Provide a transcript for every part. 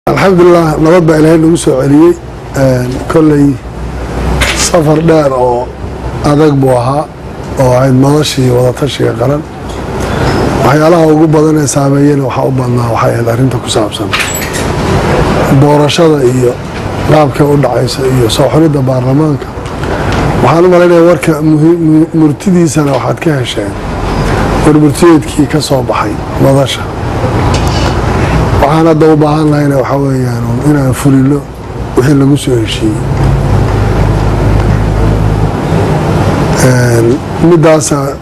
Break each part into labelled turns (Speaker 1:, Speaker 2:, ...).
Speaker 1: الحمد لله نبض بقى إلهي نوسو عليه كل سفر دار أو أدق بوها أو عيد ماشي ولا تشي قرن وحيالها وجود بدن ساميين وحاوبنا وحيال أرنتك وسامسون بورشة إياه لعبك أقول عيسى إياه صاحب البرلمان وحنا مرينا ورك مرتدي سنة واحد كهشان ورمرتيد كي كصوب حي مضاشة وحنا دوبان لنا وحويان هنا فليلو وحين لقوسه شيء مدرسة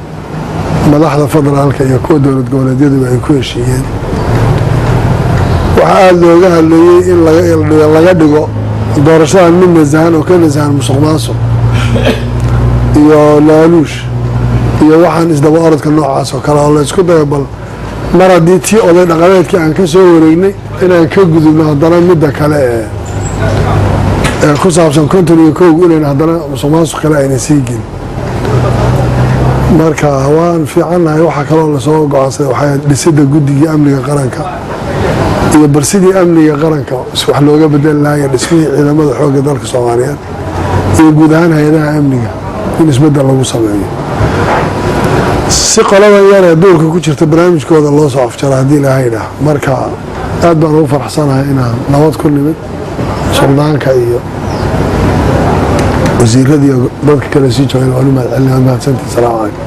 Speaker 1: ملاحظة فضل على يكون دولة جولدية ويكون شيء وحال لوجها اللي يدقو دورشان من الزهان وكان الزهان مصغناصه iyo laaluush iyo waxaan isdaba orodka noocaas oo kale oo la isku dayo bal mar haddii tii oday dhaqameedkii aan ka soo wareegnay inaan ka gudubno haddana midda kale ee ku saabsan konton iyo kow inaan haddana musuqmaasuq kale ayna sii gelin marka waan fiicannahay waxaa kaloo lasoo go-aansaday waxay dhisidda guddigii amniga qaranka iyo barsidii amniga qaranka wax looga bedeli lahaa dhismihii ciidamada xoogga dalka Soomaaliyeed iyo guud ahaan hay'adaha amniga in isbedel lagu sameeyo si qolada yar ee doorka ku jirta barnaamijkooda loo soo afjaro hadii la hayda marka aad baan ugu faraxsanahay inaan nabad ku nimid suldaanka iyo wasiiradii dadka kale si joogay oo mahadsantii salaam alaykum